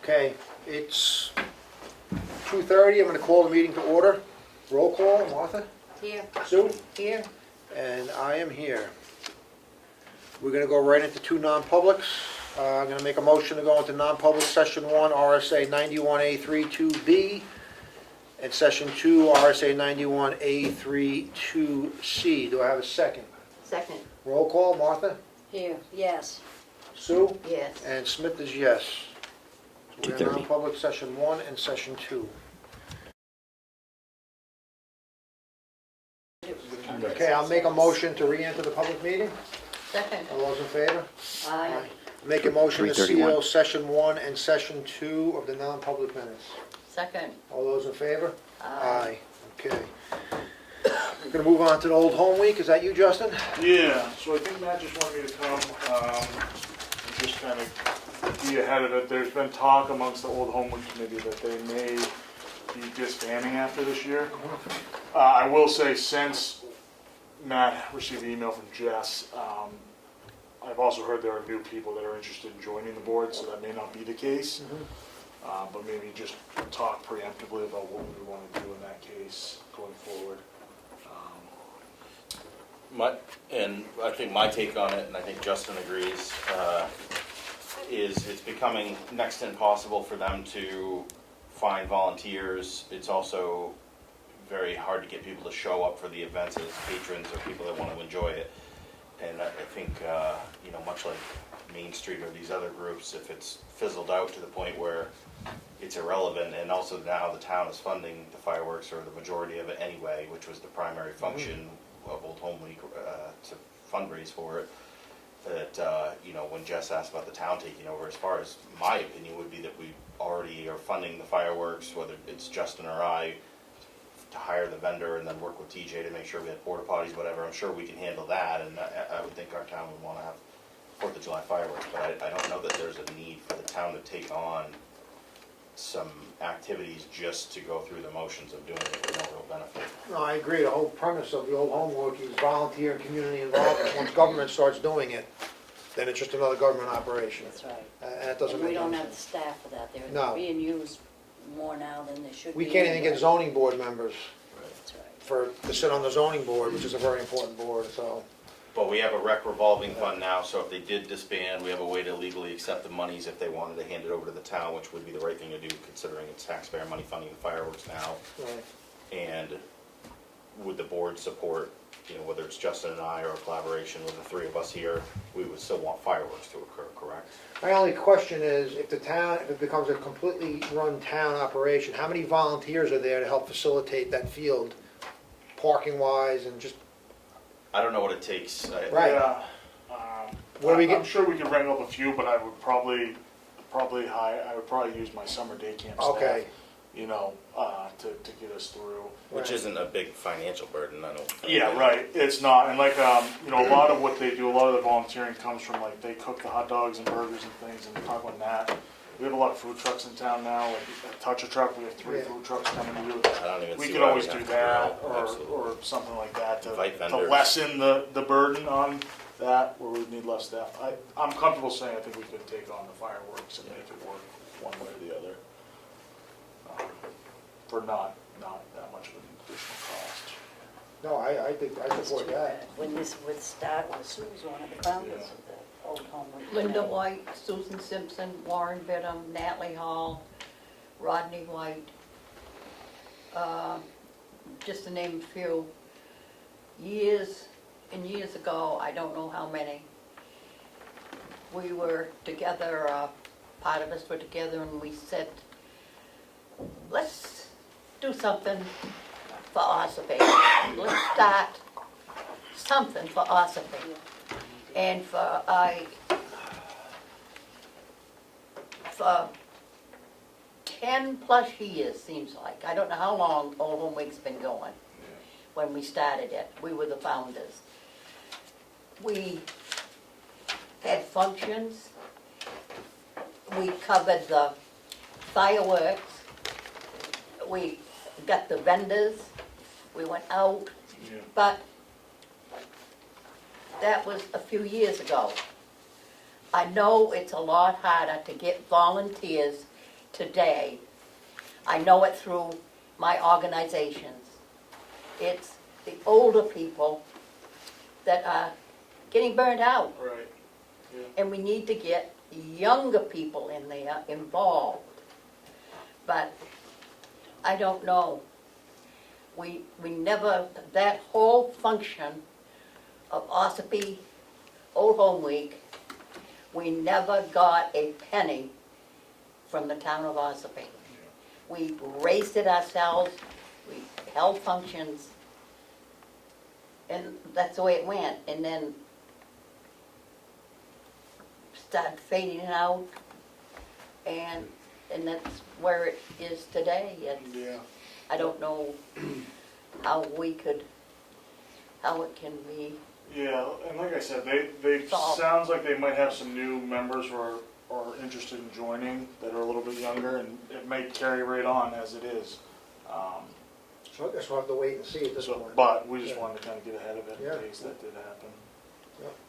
Okay, it's 2:30, I'm going to call the meeting to order. Roll call, Martha? Here. Sue? Here. And I am here. We're going to go right into two non-publics. I'm going to make a motion to go into non-public session 1, RSA 91A32B, and session 2, RSA 91A32C. Do I have a second? Second. Roll call, Martha? Here. Yes. Sue? Yes. And Smith is yes. So we're in 2:30. non-public session 1 and session 2. Okay, I'll make a motion to re-enter the public meeting. Second. All those in favor? Aye. Make a motion to 3:31. seal session 1 and session 2 of the non-public minutes. Second. All those in favor? Aye. Okay. We're gonna move on to the Old Home Week. Is that you, Justin? Yeah, so I think Matt just wanted me to come, and just kind of be ahead of it. There's been talk amongst the Old Home Week Committee that they may be disbanding after this year. I will say, since Matt received the email from Jess, I've also heard there are new people that are interested in joining the board, so that may not be the case. But maybe just talk preemptively about what we want to do in that case going forward. And I think my take on it, and I think Justin agrees, is it's becoming next to impossible for them to find volunteers. It's also very hard to get people to show up for the events as patrons or people that want to enjoy it. And I think, much like Main Street or these other groups, if it's fizzled out to the point where it's irrelevant, and also now the town is funding the fireworks, or the majority of it anyway, which was the primary function of Old Home Week, to fundraise for it, that, when Jess asked about the town taking over, as far as my opinion would be that we already are funding the fireworks, whether it's Justin or I, to hire the vendor and then work with TJ to make sure we have porta potties, whatever. I'm sure we can handle that, and I would think our town would want to have 4th of July fireworks, but I don't know that there's a need for the town to take on some activities just to go through the motions of doing it with no real benefit. No, I agree. The whole premise of the Old Home Week is volunteer and community involvement. Once government starts doing it, then it's just another government operation. That's right. And it doesn't And we make don't any have the sense. staff for that. They're No. being used more now than they should be. We can't even get anyway. zoning board members That's right. to sit on the zoning board, which is a very important board, so. But we have a rec revolving fund now, so if they did disband, we have a way to legally accept the monies if they wanted to hand it over to the town, which would be the right thing to do, considering it's taxpayer money funding the fireworks now. Right. And would the board support, whether it's Justin and I or a collaboration with the three of us here, we would still want fireworks to occur, correct? My only question is, if it becomes a completely run town operation, how many volunteers are there to help facilitate that field, parking-wise, and just, I don't know what it takes. Right. Yeah, What do we I'm get? sure we could wrangle up a few, but I would probably use my summer day camp staff. Okay. To get us through. Which isn't a big financial burden, I don't. Yeah, right. It's not, and a lot of what they do, a lot of the volunteering comes from they cook the hot dogs and burgers and things, and talk about that. We have a lot of food trucks in town now. Like at Touch a Truck, we have 3 Yeah. food trucks coming to do. I don't even We see could why always we have do to that, grill. Absolutely. or something like that Invite to vendors. lessen the burden on that, where we need less staff. I'm comfortable saying I think we could take on the fireworks and make it work one way or the other, for not that much of an additional cost. No, I think, I It's support too that. bad. When this would start, Sue's one of the founders Yeah. of the Old Home Week. Linda White, Susan Simpson, Warren Bidham, Natalie Hall, Rodney White, just to name a few. Years and years ago, I don't know how many, we were together, part of us were together, and we said, let's do something for Ossipee. Let's start something for Ossipee. And for 10 plus years, seems like. I don't know how long Old Home Week's been going. When we started it, we were the founders. We had functions. We covered the fireworks. We got the vendors. We went out. Yeah. But that was a few years ago. I know it's a lot harder to get volunteers today, I know it through my organizations, it's the older people that are getting burned out. Right, yeah. And we need to get younger people in there involved. But I don't know. We never, that whole function of Ossipee Old Home Week, we never got a penny from the town of Ossipee. We raised it ourselves, we held functions, and that's the way it went. And then started fading out, and that's where it is today. And Yeah. I don't know how it can be. Yeah, and like I said, they Solved. sounds like they might have some new members who are interested in joining that are a little bit younger, and it may carry right on as it is. So I guess we'll have to wait and see at this So, point. but we just Yeah. wanted to kind of get ahead of it Yeah. in case that did happen.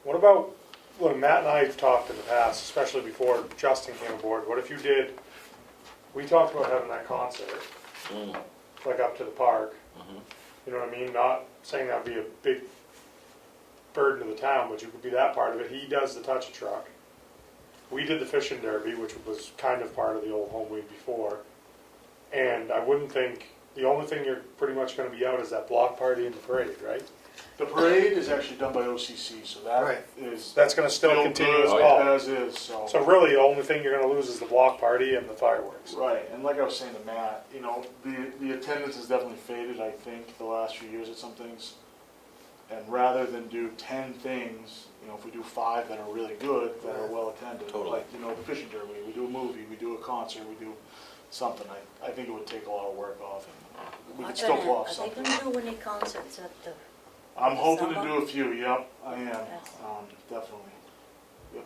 What about, look, Matt and I have talked in the past, especially before Justin came aboard, what if you did, we talked about having that concert, like up to the park, you know what I mean? Not saying that'd be a big burden to the town, but you could be that part of it. He does the touch truck. We did the fishing derby, which was kind of part of the Old Home Week before. And I wouldn't think, the only thing you're pretty much gonna be out is that block party and the parade, right? The parade is actually done by OCC, so that Right. is That's gonna still still continue good as well. as is, so. So really, the only thing you're gonna lose is the block party and the fireworks. Right, and like I was saying to Matt, you know, the attendance has definitely faded, I think, the last few years at some things. And rather than do 10 things, you know, if we do 5 that are really good, that are well attended. Totally. Like, you know, the fishing derby, we do a movie, we do a concert, we do something, I think it would take a lot of work off, and we could still pull off Are something. they gonna do any concerts at the, I'm hoping to Summer? do a few, yep, I am, Yes. definitely. Yep,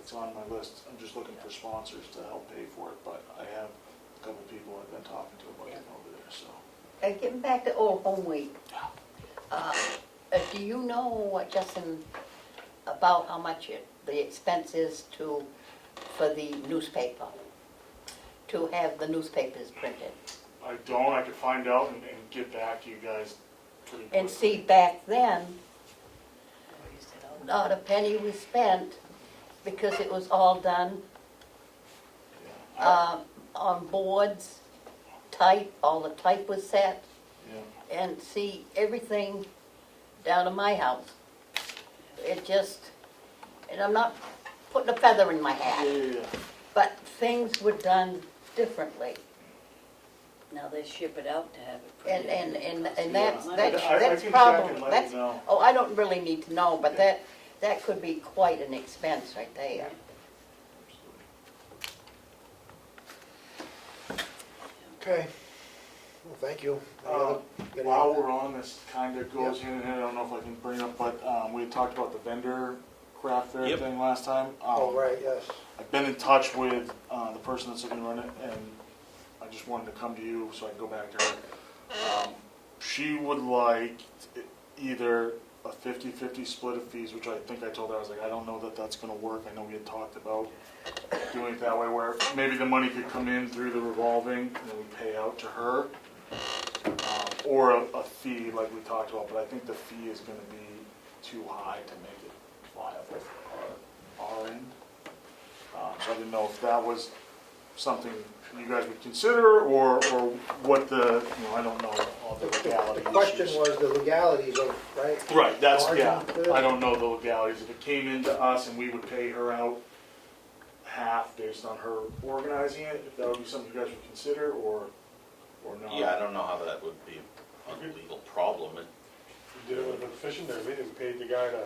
it's on my list. I'm just looking for sponsors to help pay for it, but I have a couple people I've been talking to about getting over there, so. Getting back to Old Home Week, do you know, Justin, about how much the expense is for the newspaper? To have the newspapers printed? I don't, I could find out and get back to you guys pretty quickly. And see, back then, or is it all? not a penny was spent because it was all done Yeah, on boards, type, all the type was set, yeah. and see, everything down to my house. It just, and I'm not putting a feather in my hat, Yeah. but things were done differently. Now they ship it out to have it And, printed. and that's, Yeah. I that's can check problem, and let that's, you know. oh, I don't really need to know, but that could be quite an expense right there. Okay. Well, thank you. Any other- any While other- we're on, this kind of goes hand in hand, I don't know if I can bring it up, but we had talked about the vendor craft fair Yep. thing last time. Oh, right, yes. I've been in touch with the person that's looking to run it, and I just wanted to come to you so I can go back to her. She would like either a 50-50 split of fees, which I think I told her, I was like, I don't know that that's gonna work. I know we had talked about doing it that way, where maybe the money could come in through the revolving, and then we pay out to her. Or a fee like we talked about, but I think the fee is gonna be too high to make it viable for our end. So I didn't know if that was something you guys would consider, or what the, you know, I don't know all the legality The question issues. was the legalities of, right? Right, that's, yeah, Margin. I don't know the legalities. If it came into us and we would pay her out half based on her organizing it, if that would be something you guys would consider, or not? Yeah, I don't know how that would be a legal problem. We did it with the fishing derby, we paid the guy to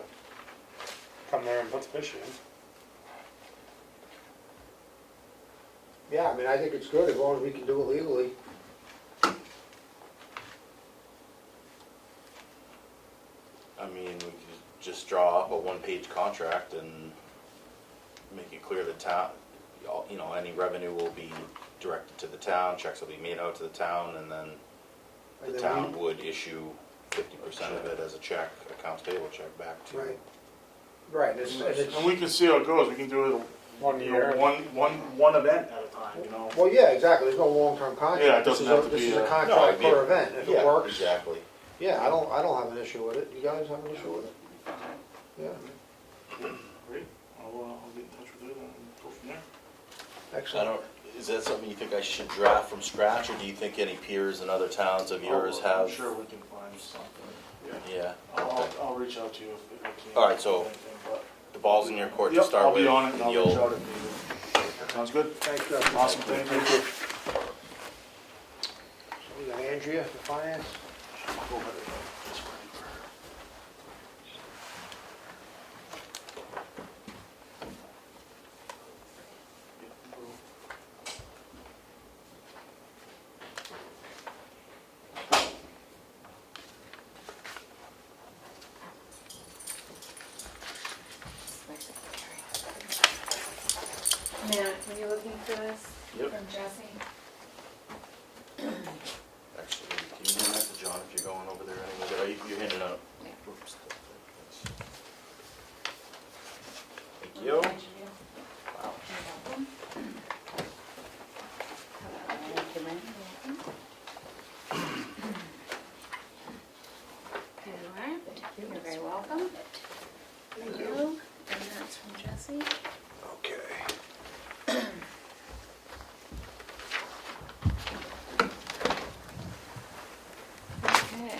come there and put the fish in. Yeah, I mean, I think it's good as long as we can do it legally. I mean, we could just draw up a one-page contract and make it clear the town, you know, any revenue will be directed to the town, checks will be made out to the town, and then And the then town would issue 50% of it as a check, accounts payable check back to. Right. Right, and it's, And we can see how it goes. We can do it 1 you year. know, one event at a time, you know? Well, yeah, exactly, there's no long-term contract. Yeah, it doesn't have to This be is a- a No, contract it'd be per a- event, if it Yeah, works. exactly. Yeah, I don't have an issue with it. You guys have an issue with it? Yeah, Great, I'll get in touch with you and go from there. I excellent. don't, is that something you think I should draft from scratch, or do you think any peers in other towns of yours I'm have? sure we can find something, yeah. Yeah, I'll reach out to you if I can. All right, so- Anything, but- the ball's in your court to Yep, start I'll with. be on it and and I'll you'll- reach out if needed. Sounds good? Thanks, Justin. Awesome, thank you. So we got Andrea for finance. Go ahead. This way. Matt, were you looking for this? Yep. From Jesse? Actually, can you hand that to John if you're going over there anyway? You're handing out. Oops. Thank you. Wow. Thank you, ma'am. There you are. You're very welcome. Thank you. And that's from Jesse. Okay. Okay.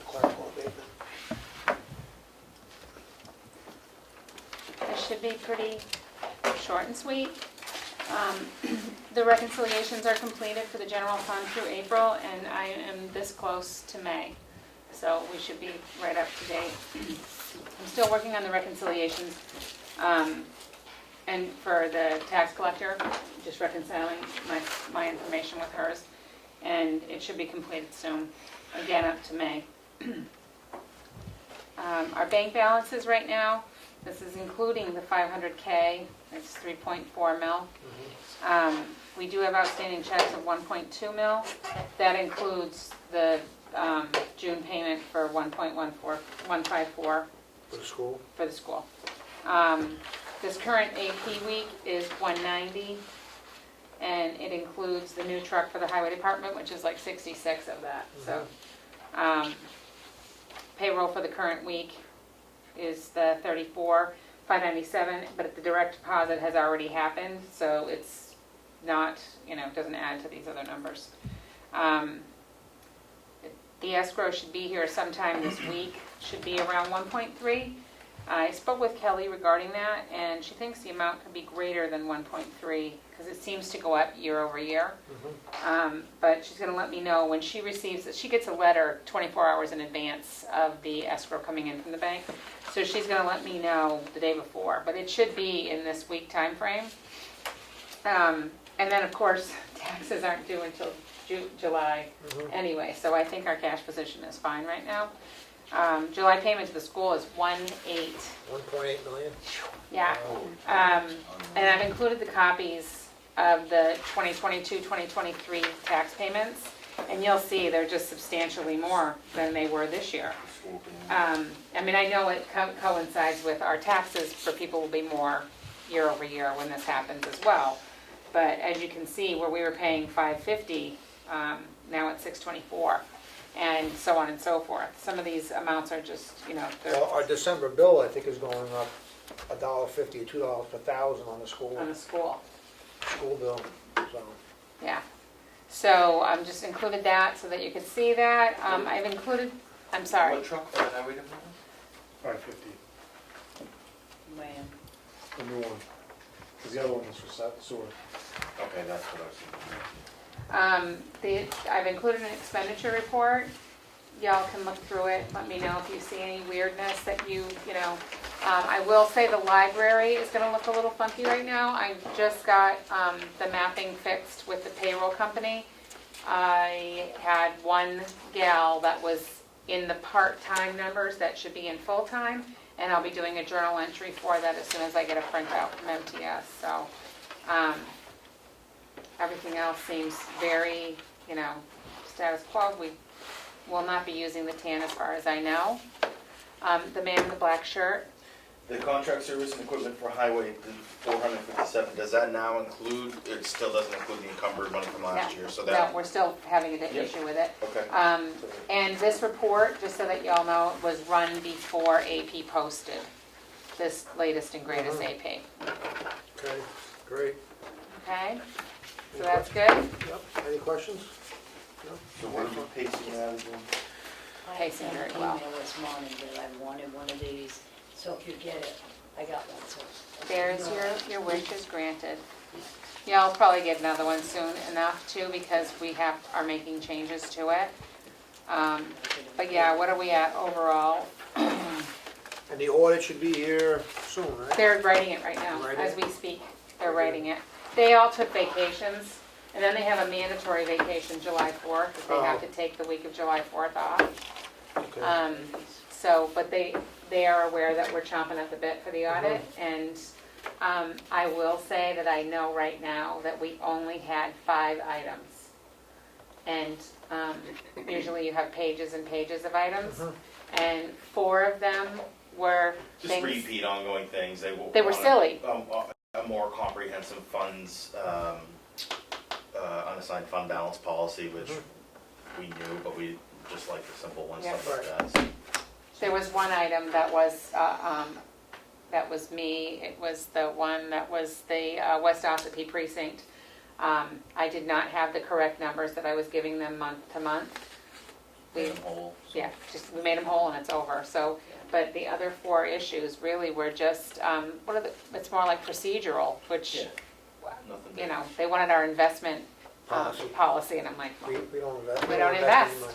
Clerical abatement. This should be pretty short and sweet. The reconciliations are completed for the general fund through April, and I am this close to May. So we should be right up to date. I'm still working on the reconciliations, and for the tax collector, just reconciling my information with hers. And it should be completed soon, again up to May. Our bank balances right now, this is including the 500K, it's 3.4 mil. We do have outstanding checks of 1.2 mil. That includes the June payment for 1.154 For the school? for the school. This current AP week is 190, and it includes the new truck for the highway department, which is like 66 of that, so. Payroll for the current week is the 34,597, but the direct deposit has already happened, so it's not, doesn't add to these other numbers. The escrow should be here sometime this week, should be around 1.3. I spoke with Kelly regarding that, and she thinks the amount could be greater than 1.3, because it seems to go up year over year. But she's gonna let me know when she receives it. She gets a letter 24 hours in advance of the escrow coming in from the bank. So she's gonna let me know the day before, but it should be in this week time frame. And then, of course, taxes aren't due until July anyway, so I think our cash position is fine right now. July payment to the school is 1.8. 1.8 million? Yeah. And I've included the copies of the 2022, 2023 tax payments, and you'll see they're just substantially more than they were this year. I mean, I know it coincides with our taxes for people will be more year over year when this happens as well. But as you can see, where we were paying $550, now it's $624, and so on and so forth. Some of these amounts are just, they're Well, our December bill, I think, is going up $1.50 or $2 per thousand on the school on the school. bill, so. Yeah, so I'm just included that so that you can see that. I've included, I'm sorry, What truck for the highway department? 550, Man. the new one. Because the other one was for sewer. Okay, that's what I was thinking. I've included an expenditure report. Y'all can look through it, let me know if you see any weirdness that I will say the library is gonna look a little funky right now. I just got the mapping fixed with the payroll company. I had one gal that was in the part-time numbers that should be in full-time, and I'll be doing a journal entry for that as soon as I get a printout from MTS, so. Everything else seems very, status quo. We will not be using the tan as far as I know. The man in the black shirt, The contract service and equipment for highway, the 457, does that now include, it still doesn't include the encumbered money from last year, so No, that, we're still having an Yep. issue with it. okay. And this report, just so that y'all know, was run before AP posted, this latest and greatest AP, Okay, great. okay? So that's good? Yep, any questions? So what are we pacing that again? I Pacing sent very an well. email this morning that I wanted one of these, so if you get it, I got one, so. There's your wish is granted. Yeah, I'll probably get another one soon enough too, because we are making changes to it. But yeah, what are we at overall? And the audit should be here soon, right? They're writing it right now, Writing as it? we speak. They're writing it. They all took vacations, and then they have a mandatory vacation July 4th, that they have to take the week of July 4th off. Okay. So, but they are aware that we're chomping at the bit for the audit, and I will say that I know right now that we only had 5 items. And usually you have pages and pages of items, and 4 of them were Just things. repeat ongoing things, they will. They were want silly. A more comprehensive funds, unassigned fund balance policy, which we knew, but we just like the simple ones, Yeah. stuff like that. There was one item that was me, it was the one that was the West Ossipee precinct. I did not have the correct numbers that I was giving them month to month. Made 'em whole, so. Yeah, just, we made them whole and it's over, so, but the other 4 issues really were just, it's more like procedural, which, Yeah. Nothing you big. know, they wanted our investment policy, and I'm like, We don't invest. We don't any invest. money.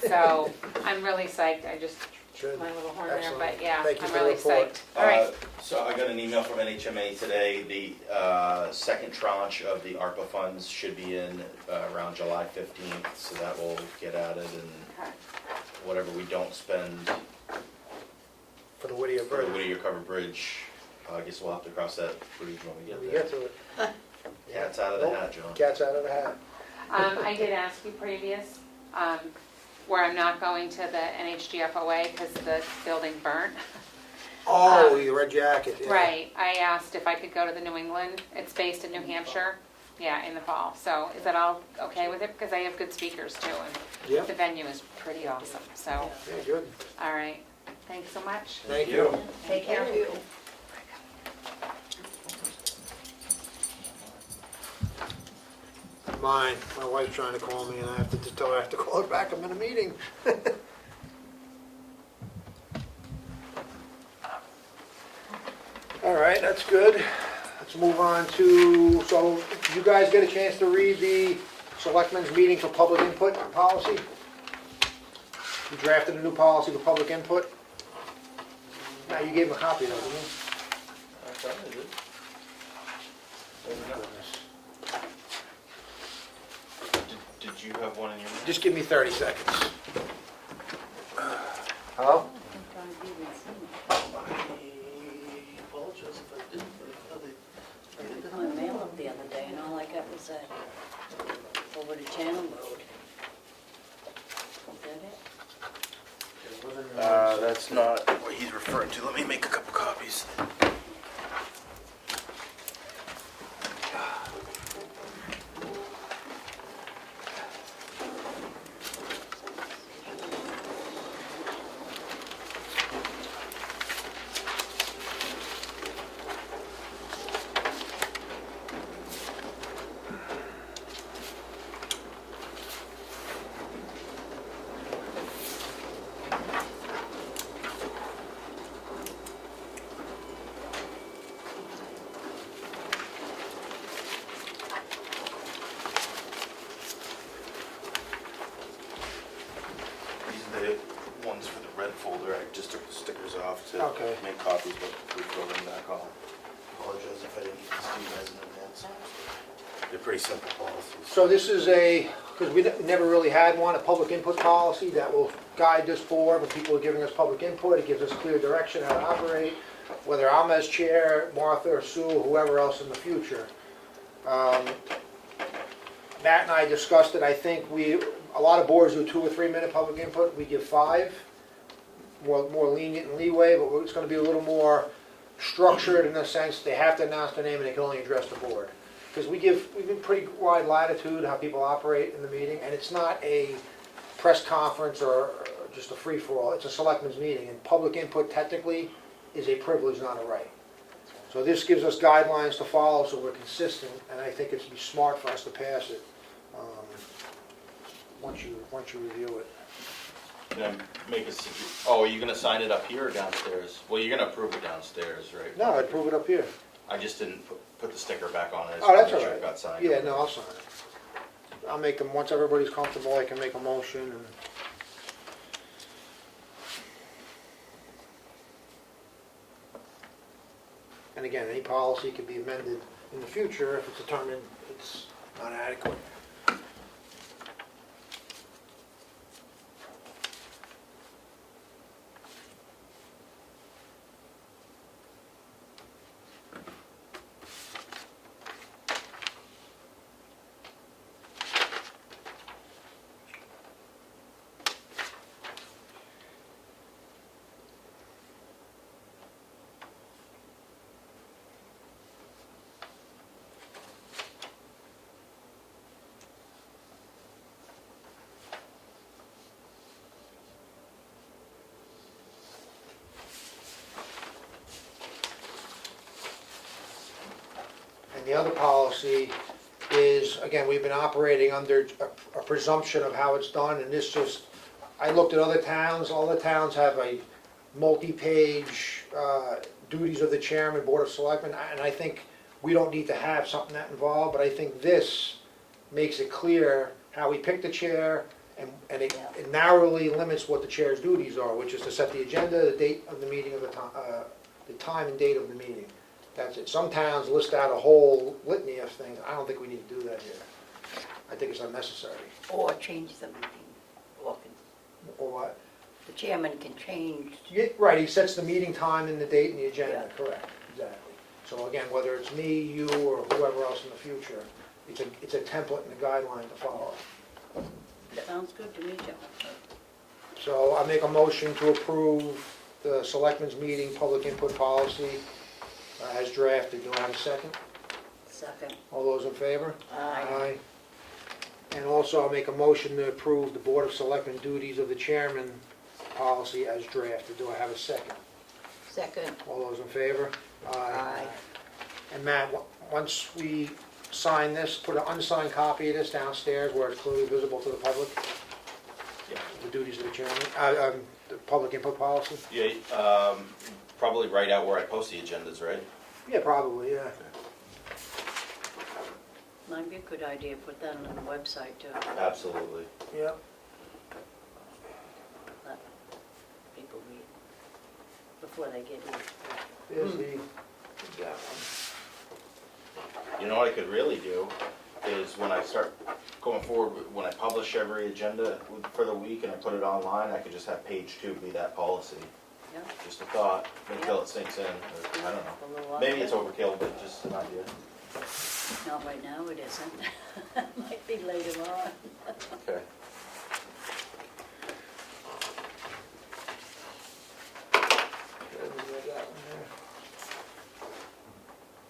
so, I'm really psyched, I just, Good. my little horn there, Excellent. but yeah, Thank you I'm for the really report. psyched. All right, So I got an email from NHMA today, the second tranche of the ARPA funds should be in around July 15th, so that will get added, and okay. whatever we don't spend For the Whittier for the Bridge. Whittier Covered Bridge, I guess we'll have to cross that bridge when we When we get get there. to it. Cat's out of the hat, John. Cat's out of the hat. I did ask you previous, where I'm not going to the NHGFOA because the building burnt. Oh, the red jacket, yeah. Right, I asked if I could go to the New England, it's based in New Hampshire, yeah, in the fall. So is that all okay with it? Because I have good speakers too, and Yeah, the venue is pretty awesome, so, yeah, good. all right. Thanks so much. Thank you. Take care of you. Mine, my wife's trying to call me and I have to just tell her I have to call her back, I'm in a meeting. All right, that's good. Let's move on to, so did you guys get a chance to read the Selectmen's meeting for public input policy? You drafted a new policy for public input? Now, you gave him a copy of it, didn't you? I thought I did. Did you have one in your mind? Just give me 30 seconds. Hello? Apologize if I didn't, but I got my mail up the other day, and all I got was that over to Channel Road. Is that it? That's not what he's referring to. Let me make a couple copies. These are the ones for the red folder. I just took the stickers off to Okay. make copies, but we throw them back. I'll apologize if I didn't get this to you guys in advance. They're pretty simple policies. So this is because we never really had one, a public input policy that will guide this board, when people are giving us public input, it gives us clear direction how to operate, whether I'm as chair, Martha or Sue, or whoever else in the future. Matt and I discussed it, I think a lot of boards do 2 or 3 minute public input, we give 5, more lenient and leeway, but it's gonna be a little more structured in the sense they have to announce their name and they can only address the board. Because we've been pretty wide latitude how people operate in the meeting, and it's not a press conference or just a free-for-all, it's a selectmen's meeting, and public input technically is a privilege, not a right. So this gives us guidelines to follow so we're consistent, and I think it'd be smart for us to pass it once you review it. Can I make a oh, are you gonna sign it up here or downstairs? Well, you're gonna approve it downstairs, right? No, I'd prove it up here. I just didn't put the sticker back on it. I just Oh, that's wanted to all make sure right. it got signed. Yeah, no, I'll sign it. I'll make them, once everybody's comfortable, I can make a motion and... And again, any policy can be amended in the future if it's determined it's not adequate. And the other policy is, again, we've been operating under a presumption of how it's done, and this just, I looked at other towns, all the towns have a multi-page duties of the chairman, board of selectmen, and I think we don't need to have something that involved, but I think this makes it clear how we pick the chair, and it narrowly limits what the chair's duties are, which is to set the agenda, the date of the meeting, of the time and date of the meeting. That's it. Some towns list out a whole litany of things. I don't think we need to do that here. I think it's unnecessary. Or change the meeting, Or what? the chairman can change. Yeah, right, he sets the meeting time and the date and the agenda, Yeah. correct, exactly. So again, whether it's me, you, or whoever else in the future, it's a template and a guideline to follow. Sounds good to me, Joe. So I make a motion to approve the selectmen's meeting public input policy as drafted. Do I have a second? Second. All those in favor? Aye. And also I'll make a motion to approve the Board of Selectmen duties of the chairman policy as drafted. Do I have a second? Second. All those in favor? Aye. And Matt, once we sign this, put an unsigned copy of this downstairs where it's clearly visible to the public, Yeah. the duties of the chairman, the public input policy? Yeah, probably right out where I post the agendas, right? Yeah, probably, yeah. Might be a good idea, put that on the website too. Absolutely. Yeah. Let people read before they get here. There's that You know what I could really do is when I start going forward, when I publish every agenda for the week and I put it online, I could just have page 2 be that policy. Yeah. Just a thought, until it sinks in, or, I don't A know. little while. Maybe it's overkill, but just an idea. Not right now, it isn't. Might be later on. Okay.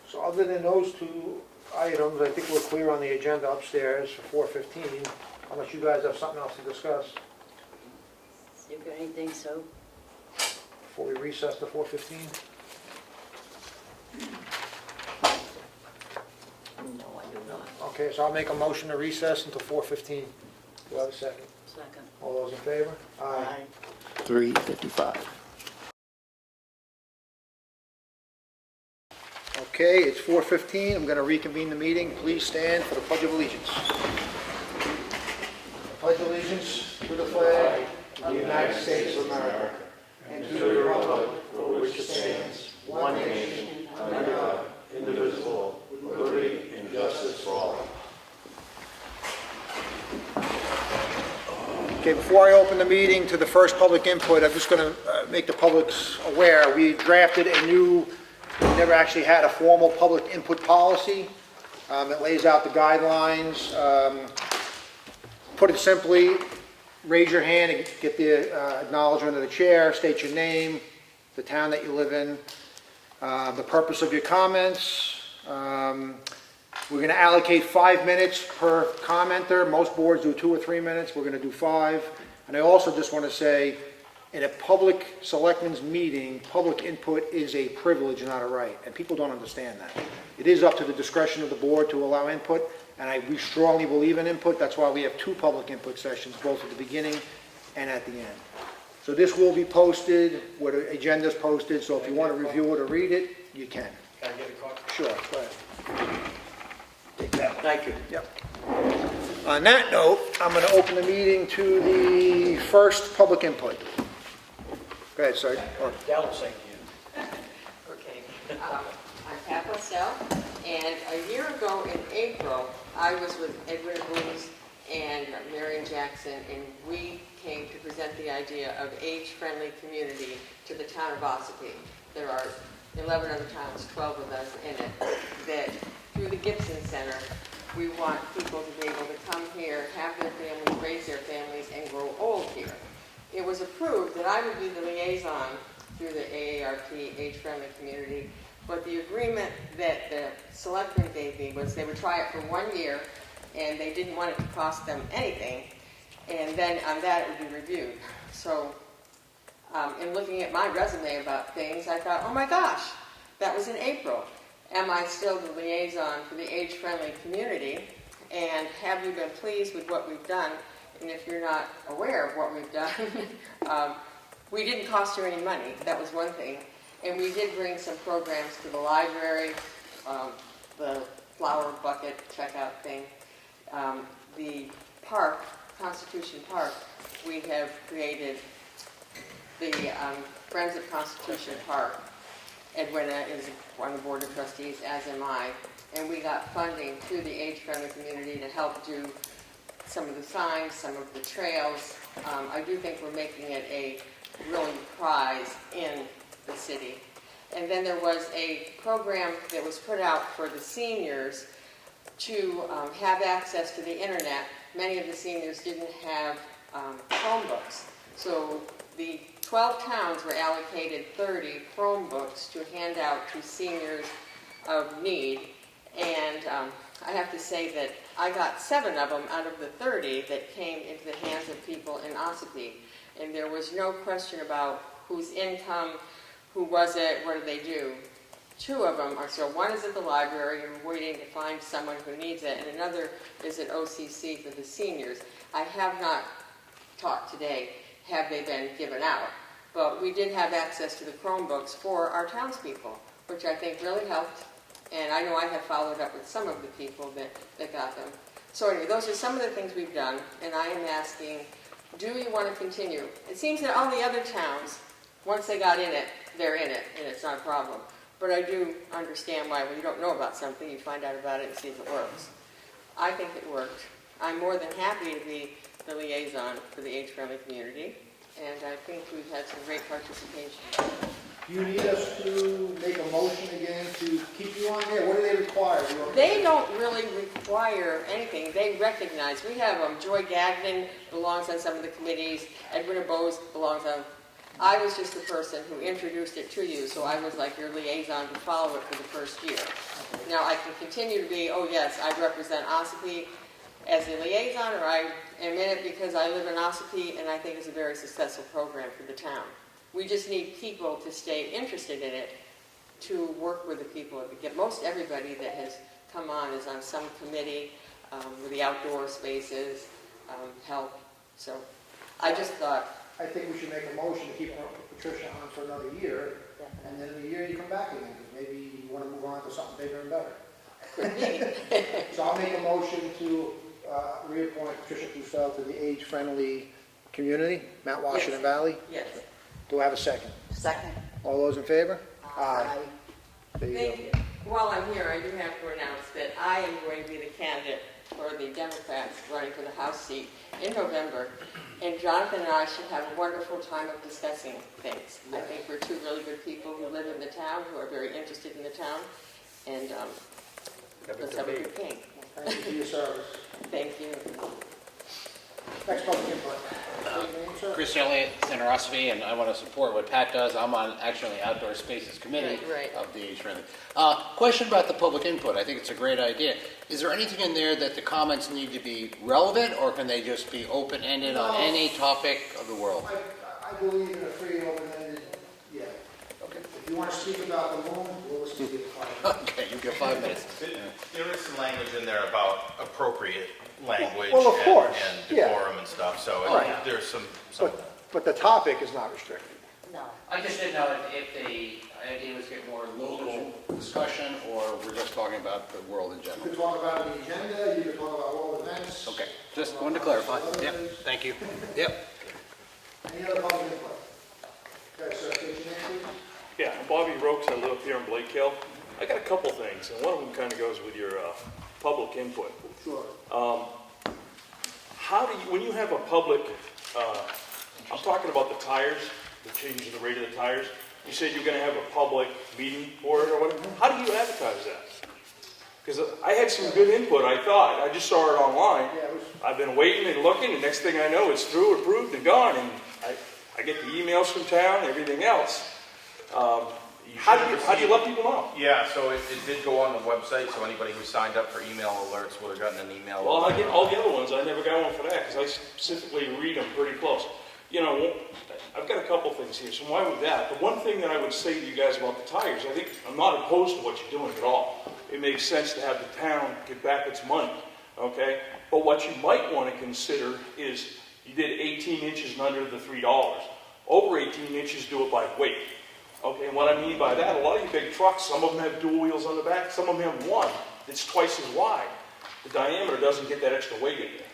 So other than those two items, I think we're clear on the agenda upstairs for 4:15, unless you guys have something else to discuss You got anything, so? before we recess to 4:15. No, I do not. Okay, so I'll make a motion to recess until 4:15. Do I have a second? Second. All those in favor? 3:55. Okay, it's 4:15, I'm going to reconvene the meeting. Please stand for the Pledge of Allegiance. Pledge allegiance to the flag of the United States of America and to the republic for which it stands, one nation, under God, indivisible, with liberty and justice for all. Okay, before I open the meeting to the first public input, I'm just going to make the public aware, we drafted a new, we never actually had a formal public input policy. It lays out the guidelines. Put it simply, raise your hand and get the acknowledgement of the chair, state your name, the town that you live in, The purpose of your comments, we're going to allocate 5 minutes per commenter. Most boards do 2 or 3 minutes. We're going to do 5. And I also just want to say, in a public selectmen's meeting, public input is a privilege, not a right, and people don't understand that. It is up to the discretion of the board to allow input, and we strongly believe in input. That's why we have 2 public input sessions, both at the beginning and at the end. So this will be posted, where the agenda's posted, so if you want to review it or read it, you can. Can I get a copy? Sure, go ahead. Take that one. Thank you. Yep. On that note, I'm going to open the meeting to the first public input. Go ahead, sir. Or- That'll sink in. Okay, I'm Pat Westell, and a year ago in April, I was with Edwin Booth and Marion Jackson, and we came to present the idea of age-friendly community to the town of Ossipee. There are 11 other towns, 12 of us in it, that through the Gibson Center, we want people to be able to come here, have their families, raise their families, and grow old here. It was approved that I would be the liaison through the AARP age-friendly community, but the agreement that the selectmen gave me was they would try it for 1 year, and they didn't want it to cost them anything, and then on that it would be reviewed. So in looking at my resume about things, I thought, oh my gosh, that was in April. Am I still the liaison for the age-friendly community? And have you been pleased with what we've done? And if you're not aware of what we've done, we didn't cost you any money. That was one thing. And we did bring some programs to the library, the flower bucket checkout thing. The park, Constitution Park, we have created the Friends of Constitution Park. Edwina is on the board of trustees, as am I. And we got funding through the age-friendly community to help do some of the signs, some of the trails. I do think we're making it a really prize in the city. And then there was a program that was put out for the seniors to have access to the internet. Many of the seniors didn't have Chromebooks. So the 12 towns were allocated 30 Chromebooks to hand out to seniors of need. And I have to say that I got 7 of them out of the 30 that came into the hands of people in Ossipee. And there was no question about whose income, who was it, what did they do. 2 of them are, so one is at the library and we're waiting to find someone who needs it, and another is at OCC for the seniors. I have not talked today, have they been given out? But we did have access to the Chromebooks for our townspeople, which I think really helped. And I know I have followed up with some of the people that got them. So anyway, those are some of the things we've done, and I am asking, do you want to continue? It seems that all the other towns, once they got in it, they're in it, and it's not a problem. But I do understand why when you don't know about something, you find out about it and see if it works. I think it worked. I'm more than happy to be the liaison for the age-friendly community, and I think we've had some great participation. Do you need us to make a motion again to keep you on there? What do they require? They don't really require anything. They recognize. We have Joy Gagnon belongs on some of the committees. Edwin Bose belongs on. I was just the person who introduced it to you, so I was like your liaison to follow it for the first year. Now I can continue to be, oh yes, I represent Ossipee as a liaison, or I am in it because I live in Ossipee and I think it's a very successful program for the town. We just need people to stay interested in it, to work with the people. Most everybody that has come on is on some committee with the outdoor spaces, help. So I just thought, I think we should make a motion to keep Patricia on for another year, and then in a year you come back again, because maybe you want to move on to something bigger and better. could be. So I'll make a motion to reappoint Patricia Clouseau to the age-friendly community, Mount Washington Yes. Valley. Yes. Do I have a second? Second. All those in favor? Aye. There you go. Thank you. While I'm here, I do have to announce that I am going to be the candidate for the Democrats running for the House seat in November. And Jonathan and I should have a wonderful time of discussing things. I think we're 2 really good people who live in the town, who are very interested in the town. And let's have a good thing. Thank you for your service. Thank you. Next public input. Name, sir? Chris Elliott, Center Ossipee, and I want to support what Pat does. I'm on actually the Outdoor Spaces Committee Right. of the age-friendly. Question about the public input. I think it's a great idea. Is there anything in there that the comments need to be relevant, or can they just be open-ended on any topic of the world? I believe in a free, open-ended, yeah. Okay. If you want to speak about the moon, we'll listen to you. 5 minutes. Okay, you get 5 minutes. There is some language in there about appropriate language Well, of course, and yeah. decorum and stuff, so Right. there's some. But the topic is not restricted. No. I just didn't know if the idea was to get more local discussion, or we're just talking about the world in You general. can talk about the agenda, you can talk about world events. Okay, just wanted to clarify. Yep, thank you. Yep. Any other public input? Okay, sir, state your name, please. Yeah, I'm Bobby Rokes, I live up here in Blake Hill. I got a couple things, and one of them kind of goes with your public input. Sure. How do you, when you have a public, I'm talking about the tires, the change in the rate of the tires. You said you're gonna have a public meeting for it or whatever. How do you advertise that? Because I had some good input, I thought. I just saw it online. Yeah, it was, I've been waiting and looking, and next thing I know, it's through, approved, and gone, and I get the emails from town, everything else. How do you let people know? Yeah, so it did go on the website, so anybody who signed up for email alerts would have gotten an email. Well, I get all the other ones, I never got one for that, because I specifically read them pretty close. You know, I've got a couple things here, so why would that? The one thing that I would say to you guys about the tires, I think, I'm not opposed to what you're doing at all. It makes sense to have the town get back its money, okay? But what you might want to consider is, you did 18 inches and under the $3. Over 18 inches, do it by weight. Okay, and what I mean by that, a lot of you big trucks, some of them have dual wheels on the back, some of them have one that's twice as wide. The diameter doesn't get that extra weight in there.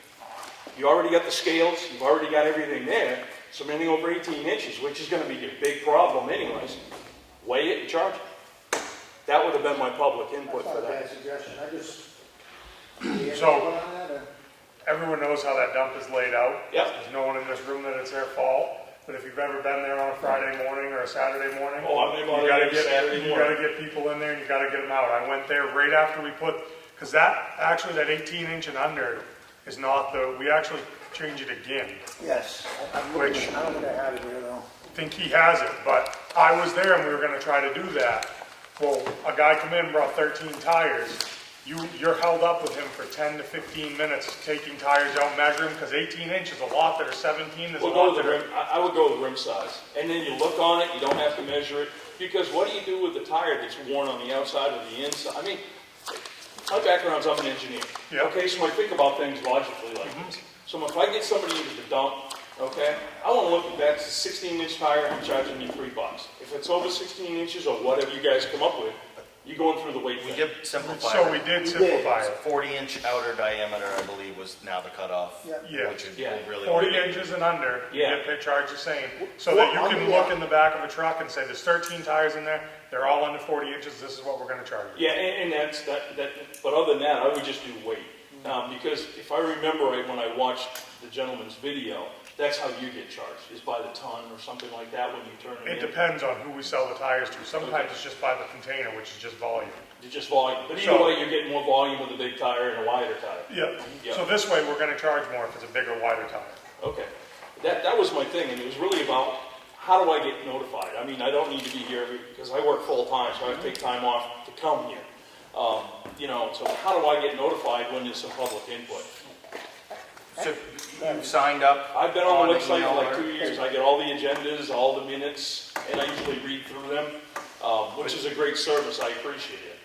You already got the scales, you've already got everything there, so anything over 18 inches, which is gonna be your big problem anyways, weigh it and charge it. That would have been my public input that's for not a bad that. suggestion. I just. Do you have So- any input on that, or? Everyone knows how that dump is laid out. Yep. There's no one in this room that it's their fault. But if you've ever been there on a Friday morning or a Saturday morning, Oh, I've been you on gotta there Saturday you morning. gotta get people in there and you gotta get them out. I went there right after we put, because that 18 inch and under is not we actually change it again. Yes. I'm Which- looking, I don't think I have it here, though. I think he has it, but I was there and we were gonna try to do that. Well, a guy come in and brought 13 tires. You're held up with him for 10 to 15 minutes taking tires out, measuring, because 18 inch is a lot that are 17, is a We'll go lot with that the are. rim, I would go with rim size. And then you look on it, you don't have to measure it, because what do you do with the tire that's worn on the outside or the inside? I mean, my background's, I'm an engineer. Yeah. Okay, so I think about things logically like this. So if I get somebody into the dump, okay, I want to look at that, it's a 16-inch tire, I'm charging you $3. If it's over 16 inches or whatever you guys come up with, you're going through the weight We thing. did simplify So it. we did We simplify did. it. 40-inch outer diameter, I believe, was now the cutoff. Yeah. Yeah. Which is Yeah. really. 40 inches and under, you Yeah. get paid charge the same. So that you Well, can yeah. look in the back of a truck and say, there's 13 tires in there, they're all under 40 inches, this is what we're gonna charge you. Yeah, and that's, but other than that, I would just do weight. Because if I remember right, when I watched the gentleman's video, that's how you get charged, is by the ton or something like that when you turn It it in. depends on who we sell the tires to. Sometimes it's just by the container, which is just volume. It's just volume. But either So- way, you're getting more volume with a big tire and a wider tire. Yeah. Yeah. So this way, we're gonna charge more if it's a bigger, wider tire. Okay. That was my thing, and it was really about how do I get notified? I mean, I don't need to be here because I work full-time, so I have to take time off to come here. You know, so how do I get notified when there's some public input? So you signed up? I've been on the website email for like alert? 2 years. I get all the agendas, all the minutes, and I usually read through them, which is a great service. I appreciate it.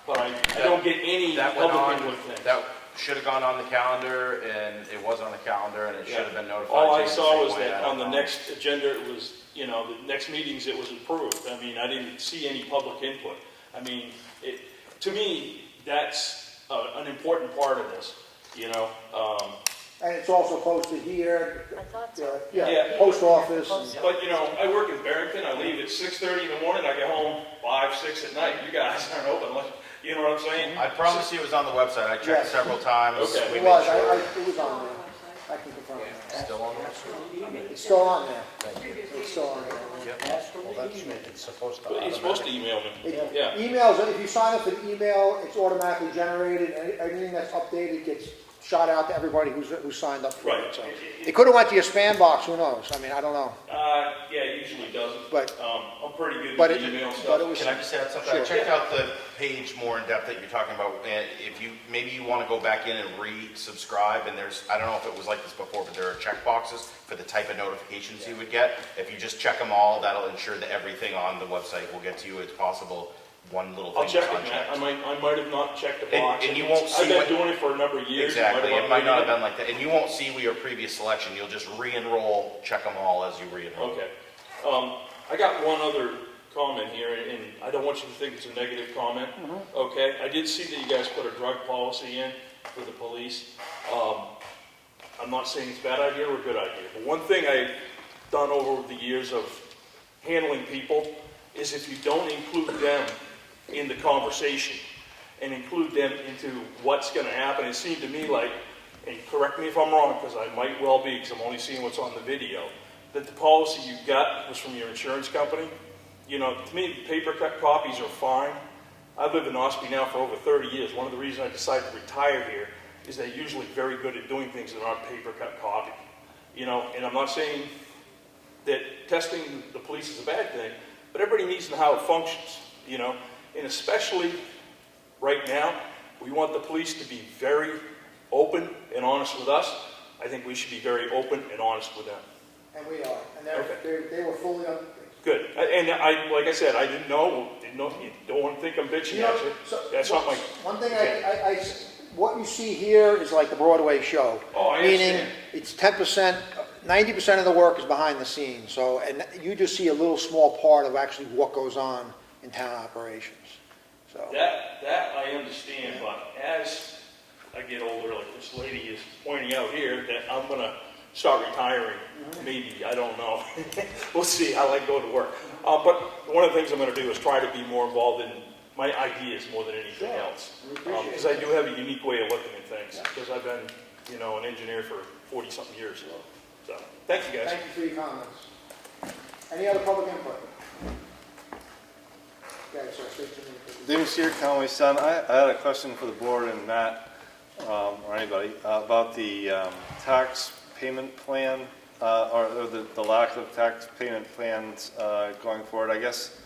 But I don't get any That went public on, input things. that should have gone on the calendar, and it was on the calendar, and it should have been notified. All to I you the saw same was way. I that don't on the know. next agenda, it was, you know, the next meetings, it was approved. I mean, I didn't see any public input. I mean, to me, that's an important part of this, you know? And it's also posted here, I thought so. Yeah. post office. and- But, you know, I work in Barrington, I leave at 6:30 in the morning, I get home 5, 6 at night. You guys aren't open, unless- you know what I'm saying? I promise you it was on the website. I checked Yes. several times. Okay. We It made was, sure. it was on there. I can confirm that. Still on there? It's still on there. It's still on there. It's supposed to. But you're supposed to email me. It- Yeah. Emails, if you sign up for the email, it's automatically generated, and anything that's updated gets shot out to everybody who signed up for Right. it, so. It could've went to your spam box, who knows? I mean, I don't know. Yeah, it usually doesn't. But- I'm pretty good but with it- email but stuff. it was- Can I just add something? Sure. I checked out the page more in depth that you're talking about, and if you, maybe you want to go back in and resubscribe, and there's, I don't know if it was like this before, but there are check boxes for the type of notifications you would get. If you just check them all, that'll ensure that everything on the website will get to you. It's possible one little I'll thing check is it, Matt. unchecked. I might have not checked the And- box. and you won't see I've been what- doing it for a number of years. Exactly, it might not have been updated like that, and you won't see your previous selection, you'll just re-enroll, check them all as you it. re-enroll. Okay. I got one other comment here, and I don't want you to think it's a negative comment. Okay, I did see that you guys put a drug policy in for the police. I'm not saying it's a bad idea or a good idea, but one thing I've done over the years of handling people is if you don't include them in the conversation and include them into what's going to happen, it seemed to me like, and correct me if I'm wrong, because I might well be, because I'm only seeing what's on the video, that the policy you got was from your insurance company. You know, to me, paper cut copies are fine. I've lived in Ossipee now for over 30 years. One of the reasons I decided to retire here is they're usually very good at doing things that aren't paper cut copy. You know, and I'm not saying that testing the police is a bad thing, but everybody needs to know how it functions, you know, and especially right now, we want the police to be very open and honest with us. I think we should be very open and honest with them. And we are, and Okay. they were fully on. Good. And I, like I said, I didn't know, you don't want to think I'm bitching at you. That's not my, One thing what you see here is like the Broadway show. Oh, I Meaning, understand. it's 10%, 90% of the work is behind the scenes, so, and you just see a little small part of actually what goes on in town operations, so. that I understand, but as I get older, like this lady is pointing out here, that I'm gonna start retiring, maybe, I don't know. We'll see how I go to work. But one of the things I'm gonna do is try to be more involved in my ideas more than anything Sure. else. We appreciate Because I do have a unique way of looking at things, because I've been, you know, an engineer for 40-something years. So, thank you guys. Thank you for your comments. Any other public input? Okay, so straight to me. David Sear, Conway's son. I had a question for the board and Matt, or anybody, about the tax payment plan, or the lack of tax payment plans going forward. I guess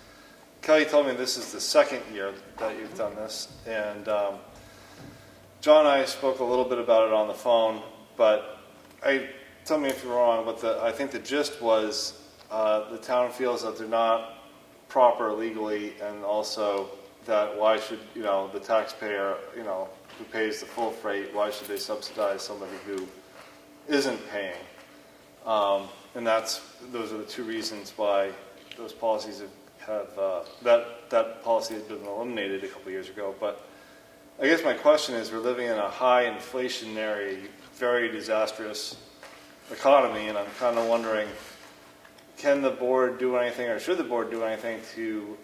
Kelly told me this is the second year that you've done this, and John and I spoke a little bit about it on the phone, but tell me if you're wrong, but I think the gist was the town feels that they're not proper legally, and also that why should, you know, the taxpayer, you know, who pays the full freight, why should they subsidize somebody who isn't paying? And those are the two reasons why those policies have that policy had been eliminated a couple years ago. But I guess my question is, we're living in a high inflationary, very disastrous economy, and I'm kind of wondering, can the board do anything, or should the board do anything to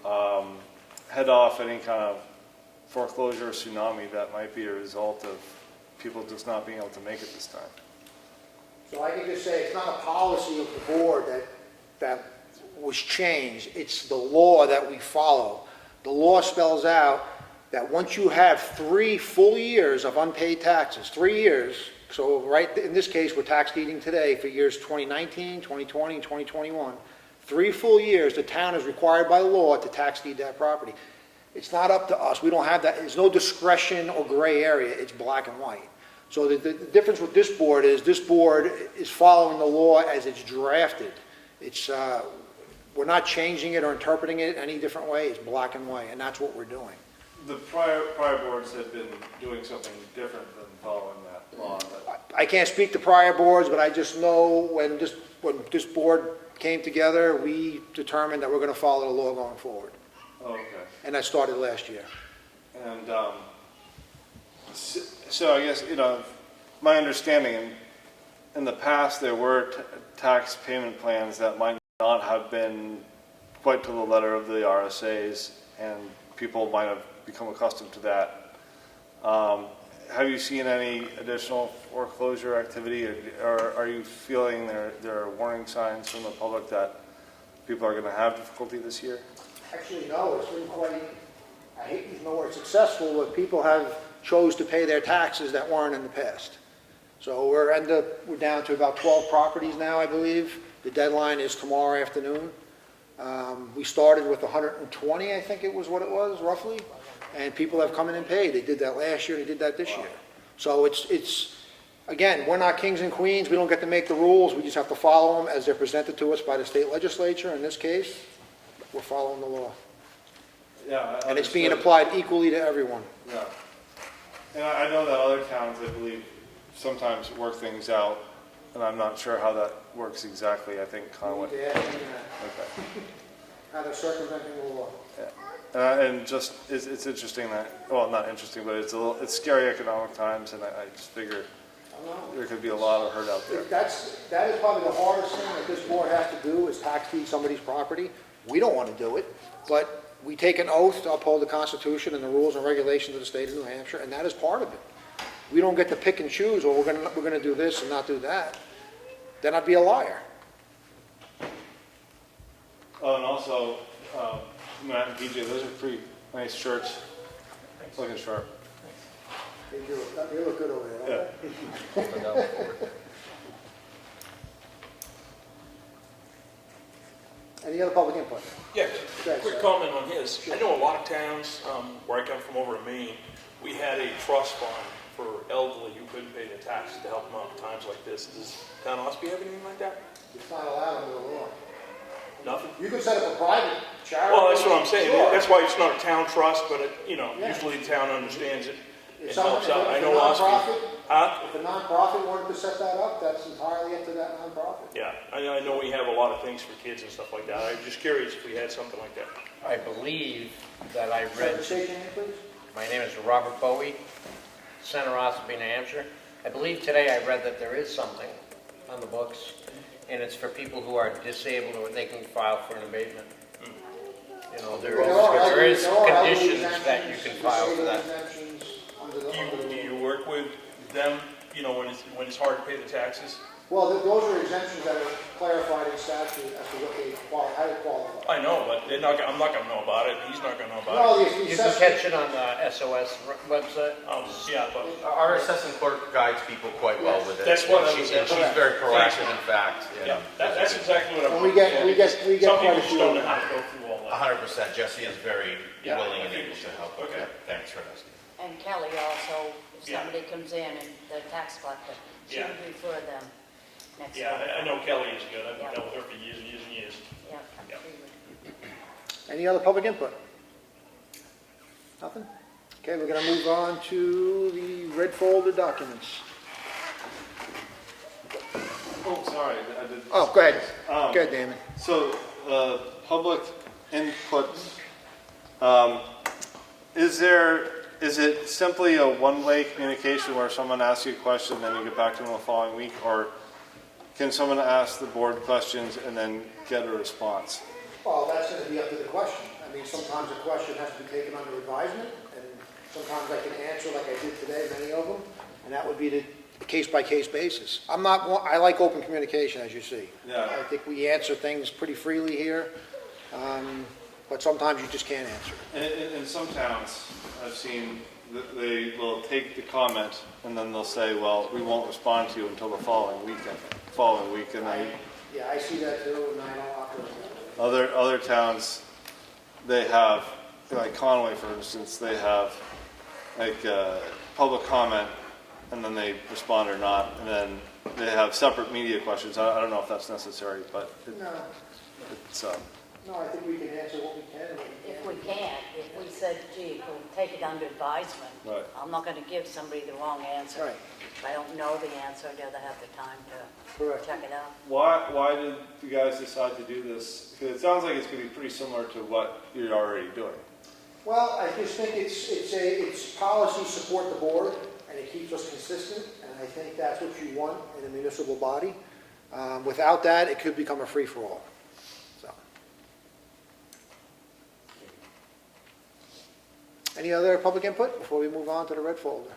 head off any kind of foreclosure or tsunami that might be a result of people just not being able to make it this time? So I can just say, it's not a policy of the board that was changed, it's the law that we follow. The law spells out that once you have 3 full years of unpaid taxes, 3 years, so right in this case, we're tax deeding today for years 2019, 2020, and 2021, 3 full years, the town is required by law to tax deed that property. It's not up to us, we don't have that, there's no discretion or gray area, it's black and white. So the difference with this board is following the law as it's drafted. It's, we're not changing it or interpreting it any different way, it's black and white, and that's what we're doing. The prior boards have been doing something different than following that law. I can't speak to prior boards, but I just know when this board came together, we determined that we're going to follow the law going forward. Oh, okay. And that started last year. And so I guess, you know, my understanding, in the past there were tax payment plans that might not have been quite to the letter of the RSAs, and people might have become accustomed to that. Have you seen any additional foreclosure activity, or are you feeling there are warning signs from the public that people are going to have difficulty this year? Actually, no, it's been quite, I hate to know where it's successful, but people have chose to pay their taxes that weren't in the past. So we're down to about 12 properties now, I believe. The deadline is tomorrow afternoon. We started with 120, I think it was what it was, roughly, and people have come in and paid. They did that last year, they did that this year. So again, we're not kings and queens, we don't get to make the rules, we just have to follow them as they're presented to us by the state legislature. In this case, we're following the law. Yeah. And it's being applied equally to everyone. Yeah. And I know that other towns, I believe, sometimes work things out, and I'm not sure how that works exactly. I think Conway. Yeah, Okay. how they're circumventing the law. And just, it's interesting that, well, not interesting, but it's scary economic times, and I just figure there could be a lot of hurt out there. That is probably the hardest thing that this board has to do, is tax deed somebody's property. We don't want to do it, but we take an oath to uphold the Constitution and the rules and regulations of the state of New Hampshire, and that is part of it. We don't get to pick and choose, or we're going to do this and not do that. Then I'd be a liar. Oh, and also, Matt and PJ, those are pretty nice shirts. Looking sharp. They look good over there. Yeah. Any other public input? Yeah, Go ahead, quick sir. comment on his. I know a lot of towns, where I come from over in Maine, we had a trust fund for elderly who couldn't pay their taxes to help them out in times like this. Does town of Ossipee have anything like that? It's not allowed under the law. Nothing? You can set up a private charity. Well, that's what I'm saying. Sure. That's why it's not a town trust, but Yeah. usually the town understands it and If helps out. I if a know Ossipee. nonprofit, Huh? if a nonprofit wanted to set that up, that's entirely up to that nonprofit. Yeah, I know we have a lot of things for kids and stuff like that. I'm just curious if we had something like that. I believe that I Sir, read, state your name, please. my name is Robert Bowie, Center Ossipee, New Hampshire. I believe today I read that there is something on the books, and it's for people who are disabled or they can file for an abatement. You know, there is conditions that you can file for that. Do you work with them, when it's hard to pay the taxes? Well, those are exemptions that are clarified in statute as to what they qualify, how they qualify. I know, but I'm not gonna know about it. He's not gonna know about it. Well, You can catch it on the SOS website. Yeah, but Our assessment clerk guides people quite well with it. That's what I And was- she's very proactive, in fact. yeah, that's exactly what I'm. And we get Some quite a people just few. don't know how to go through all that. 100%, Jesse is very Yeah, willing I and think able to so. help. Okay. Thanks for asking. And Kelly also, if Yeah. somebody comes in and the tax collector, she Yeah. would refer them next Yeah, time. I know Kelly is good. I've Yeah. dealt with her for years and years and years. Yeah, Yeah. she would. Any other public input? Nothing? Okay, we're going to move on to the red folder documents. Oh, sorry, I did. Oh, go ahead. Go Um, ahead, Damon. So, public input, is it simply a one-way communication where someone asks you a question, then you get back to them the following week? Or can someone ask the board questions and then get a response? Well, that's going to be up to the question. I mean, sometimes a question has to be taken under advisement, and sometimes I can answer like I did today, many of them, and that would be the case-by-case basis. I like open communication, as you see. Yeah. I think we answer things pretty freely here, but sometimes you just can't answer. In some towns, I've seen that they will take the comment and then they'll say, well, we won't respond to you until the following week. And then Yeah, I see that too, and I don't operate that way. other towns, they have, like Conway, for instance, they have like public comment and then they respond or not. And then they have separate media questions. I don't know if that's necessary, but No, it's, no, I think we can answer what we can and what we If can't. we can't, if we said, gee, we'll take it under advisement, Right. I'm not gonna give somebody the wrong answer. Right. If I don't know the answer, I'd rather have the time to Correct. check it out. why did you guys decide to do this? Because it sounds like it's going to be pretty similar to what you're already doing. Well, I just think it's policy support the board, and it keeps us consistent, and I think that's what you want in a municipal body. Without that, it could become a free-for-all. So. Any other public input before we move on to the red folder?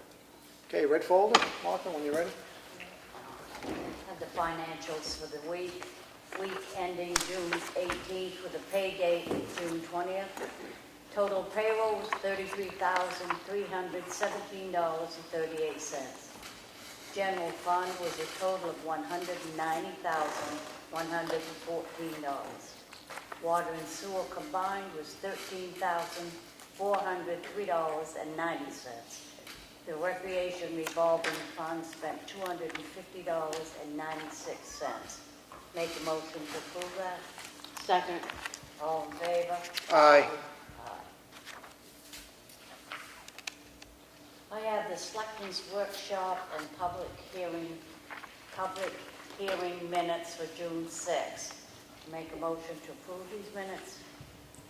Okay, red folder, Martha, when you're ready. Have the financials for the week ending June 18th with a pay date June 20th. Total payroll was $33,317.38. general fund was a total of $190,114. Water and sewer combined was $13,403.90. The recreation revolving fund spent $250.96. Make a motion to approve that. Second. All in favor? Aye. I have the Selectmen's workshop and public hearing minutes for June 6th. Make a motion to approve these minutes.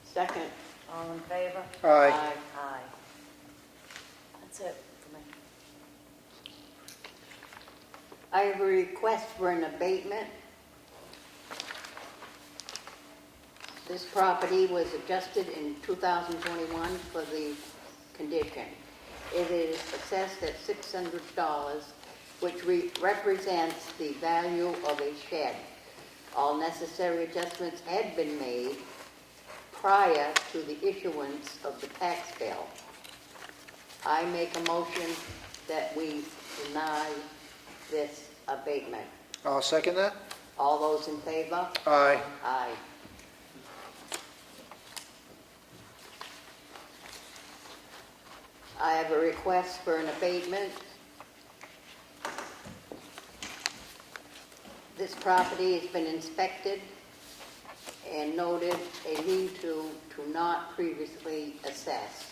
Second. All in favor? Aye. Aye. That's it for me. I have a request for an abatement. This property was adjusted in 2021 for the condition. It is assessed at $600, which represents the value of a shed. All necessary adjustments had been made prior to the issuance of the tax bill. I make a motion that we deny this abatement. I'll second that. All those in favor? Aye. Aye. I have a request for an abatement. This property has been inspected and noted a need to not previously assess.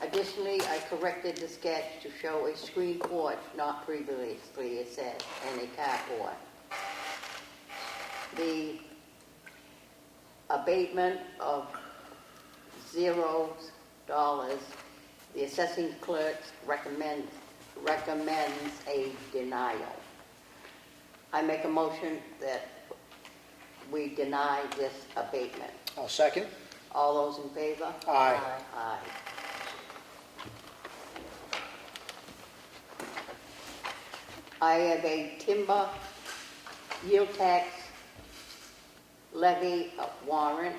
Additionally, I corrected the sketch to show a screen porch not previously assessed and a carport. The abatement of $0, the assessing clerk recommends a denial. I make a motion that we deny this abatement. I'll second. All those in favor? Aye. Aye. I have a timber yield tax levy warrant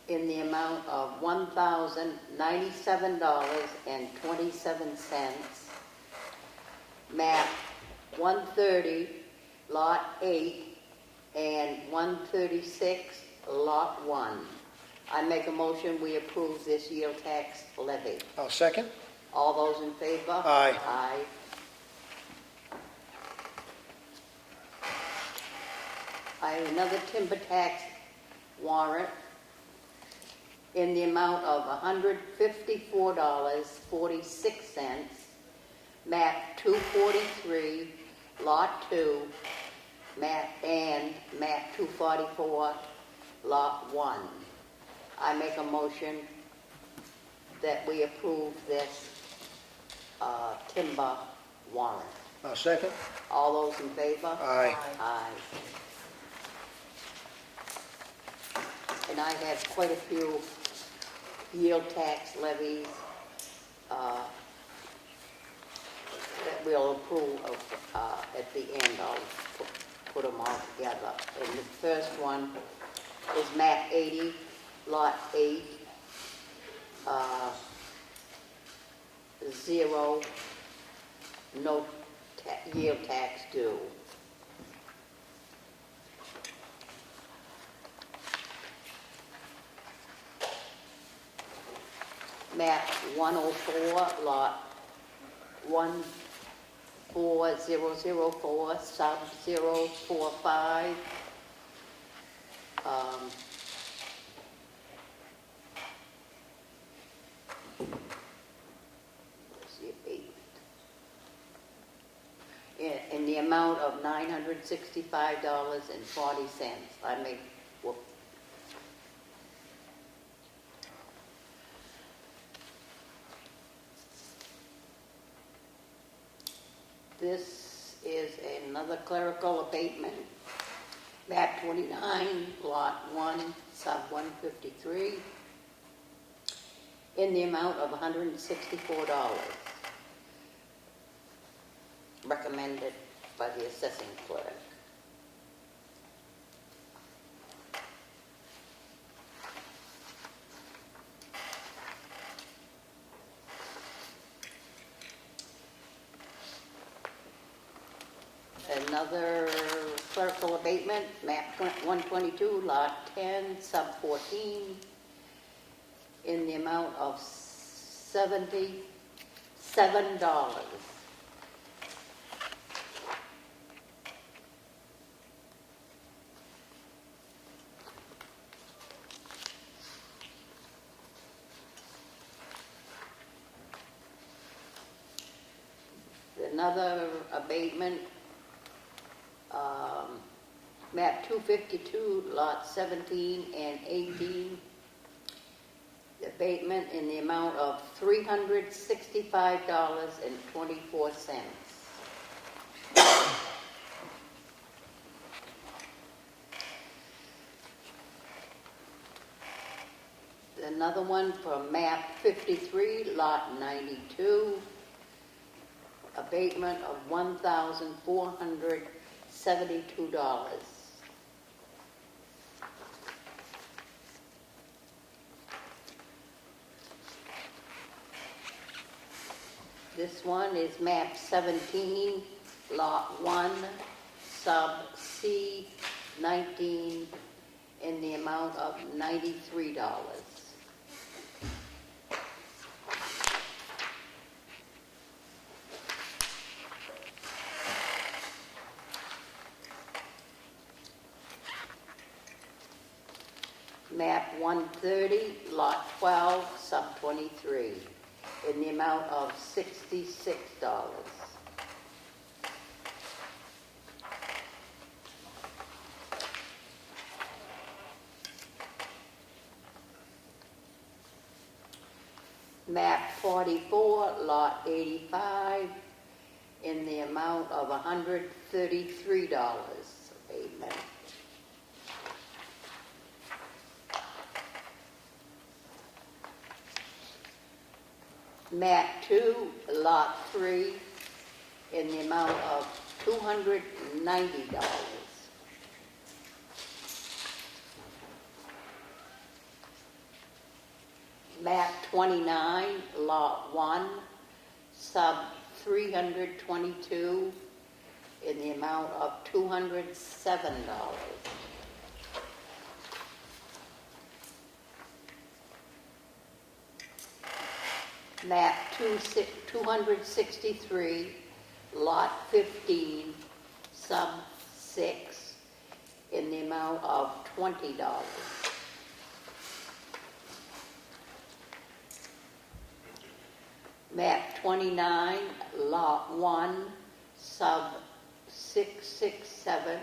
in the amount of $1,097.27, map 130, lot 8, and 136, lot 1. I make a motion we approve this yield tax levy. I'll second. All those in favor? Aye. Aye. I have another timber tax warrant in the amount of $154.46, map 243, lot 2, map 244, lot 1. I make a motion that we approve this timber warrant. I'll second. All those in favor? Aye. Aye. And I have quite a few yield tax levies that we'll approve of, at the end. I'll put them all together. And the first one is map 80, lot 8, 0, no yield tax due. Map 104, lot 14004, sub 045. What's the abatement? In the amount of $965.40. I make, whoop. This is another clerical abatement. Map 29, lot 1, sub 153, in the amount of $164, recommended by the assessing clerk. another clerical abatement, map 122, lot 10, sub 14, in the amount of $77. Another abatement, map 252, lot 17 and 18, abatement in the amount of $365.24. Another one from map 53, lot 92, abatement of $1,472. This one is map 17, lot 1, sub C 19, in the amount of $93. Map 130, lot 12, sub 23, in the amount of $66. Map 44, lot 85, in the amount of $133. Amen. Map 2, lot 3, in the amount of $290. Map 29, lot 1, sub 322, in the amount of $207. Map 263, lot 15, sub 6, in the amount of $20. Map 29, lot 1, sub 667,